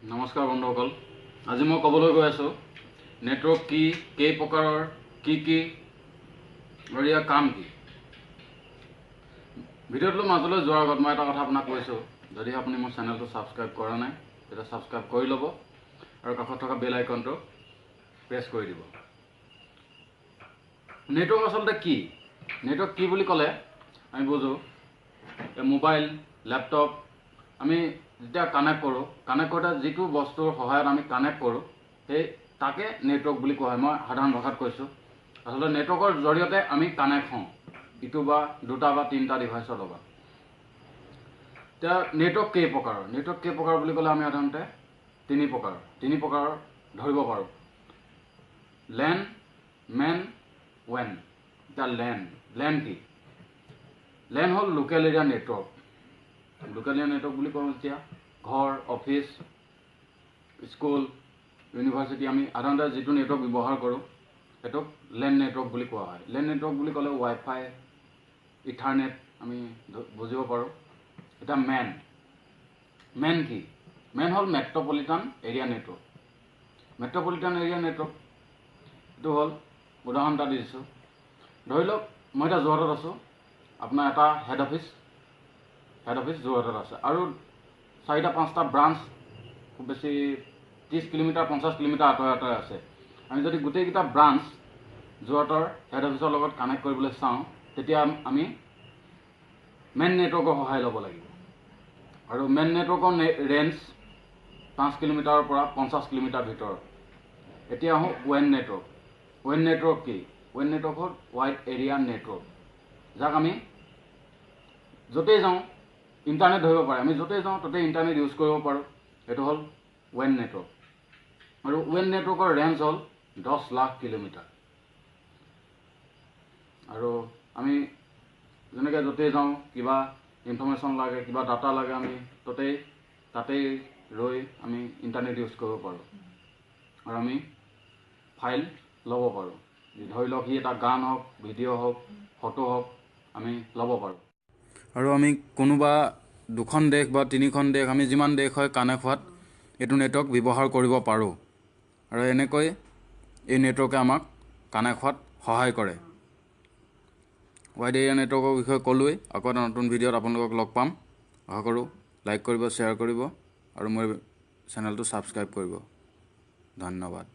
নমস্কাৰ বন্ধুসকল, আজি মই ক'বলৈ গৈ আছোঁ নেটৱৰ্ক কি, কেই প্ৰকাৰৰ, কি আৰু ইয়াৰ কাম কি। ভিডিঅ'টো মাজলৈ যোৱাৰ আগত মই এটা কথা আপোনাক কৈছোঁ, যদি আপুনি মোৰ চেনেলটো ছাবস্ক্ৰাইব কৰা নাই তেতিয়া ছাবস্ক্ৰাইব কৰি ল'ব আৰু কাষত থকা বেল আইকনটো প্ৰেছ কৰি দিব। নেটৱৰ্ক আচলতে কি? নেটৱৰ্ক কি বুলি ক'লে আমি বুজোঁ মোবাইল, লেপটপ আমি যেতিয়া কানেক্ট কৰোঁতে যিটো বস্তুৰ সহায়ত আমি কানেক্ট কৰোঁ সেই তাকে নেটৱৰ্ক বুলি কোৱা হয়। মই সাধাৰণ ভাষাত কৈছোঁ, আচলতে নেটৱৰ্কৰ জৰিয়তে আমি কানেক্ট হওঁ ইটো বা দুটা বা তিনিটা ডিভাইচৰ লগত। এতিয়া নেটৱৰ্ক কেই প্ৰকাৰৰ বুলি ক'লে আমি সাধাৰণতে তিনি প্ৰকাৰৰ ধৰিব পাৰোঁ: লেন, মেন, ৱেন। এতিয়া লেন কি? লেন হ'ল local area network. Local area network বুলি কওঁ এতিয়া ঘৰ, অফিচ, স্কুল, ইউনিভাৰ্চিটি আমি সাধাৰণতে যিটো নেটৱৰ্ক ব্যৱহাৰ কৰোঁ সেইটোক লেন নেটৱৰ্ক বুলি কোৱা হয়। লেন নেটৱৰ্ক বুলি ক'লে ৱাইফাই, ইথাৰনেট আমি বুজিব পাৰোঁ। এতিয়া মেন কি? মেন হ'ল metropolitan area network. Metropolitan area network এইটো হ'ল, উদাহৰণ এটা দিছোঁ, ধৰি লওক মই এতিয়া যোৰহাটত আছোঁ, আপোনাৰ এটা হেড অফিচ যোৰহাটত আছে আৰু 4-5টা ব্ৰাঞ্চ খুব বেছি 30 কিলোমিটাৰ 50 কিলোমিটাৰ আঁতৰে আছে। আমি যদি গোটেইকেইটা ব্ৰাঞ্চ যোৰহাটৰ হেড অফিচৰ লগত কানেক্ট কৰিবলৈ চাওঁ তেতিয়া আমি মেইন নেটৱৰ্কৰ সহায় ল'ব লাগিব। আৰু মেইন নেটৱৰ্কৰ ৰেঞ্জ 5 কিলোমিটাৰৰ পৰা 50 কিলোমিটাৰ ভিতৰত। এতিয়া আহোঁ ৱেন নেটৱৰ্ক। ৱেন নেটৱৰ্ক কি? ৱেন নেটৱৰ্ক হ'ল ৱাইড এৰিয়া নেটৱৰ্ক, যাক আমি য'তেই যাওঁ ইণ্টাৰনেট ধৰিব পাৰে, আমি য'তেই যাওঁ ত'তেই ইণ্টাৰনেট ইউজ কৰিব পাৰোঁ। এইটো হ'ল ৱেন নেটৱৰ্ক। আৰু ৱেন নেটৱৰ্কৰ ৰেঞ্জ হ'ল 10 লাখ কিলোমিটাৰ। আৰু আমি যেনেকৈ য'তেই যাওঁ, কিবা ইনফৰ্মেশ্যন লাগে, কিবা ডাটা লাগে, আমি তাতেই ৰৈ আমি ইণ্টাৰনেট ইউজ কৰিব পাৰোঁ আৰু আমি ফাইল ল'ব পাৰোঁ। ধৰি লওক সি এটা গান হওক, ভিডিঅ' হওক, ফটো হওক, আমি ল'ব পাৰোঁ। আৰু আমি কোনোবা 2খন দেশ বা 3খন দেশ, আমি যিমান দেশ হয় কানেক্ট হোৱাত এইটো নেটৱৰ্ক ব্যৱহাৰ কৰিব পাৰোঁ। আৰু এনেকৈ এই নেটৱৰ্কে আমাক কানেক্ট হোৱাত সহায় কৰে। ৱাইড এৰিয়া নেটৱৰ্কৰ বিষয়ে ক'লোৱেই। আকৌ এটা নতুন ভিডিঅ'ত আপোনালোকক লগ পাম। আশা কৰোঁ লাইক কৰিব, শ্বেয়াৰ কৰিব আৰু মোৰ চেনেলটো ছাবস্ক্ৰাইব কৰিব। ধন্যবাদ।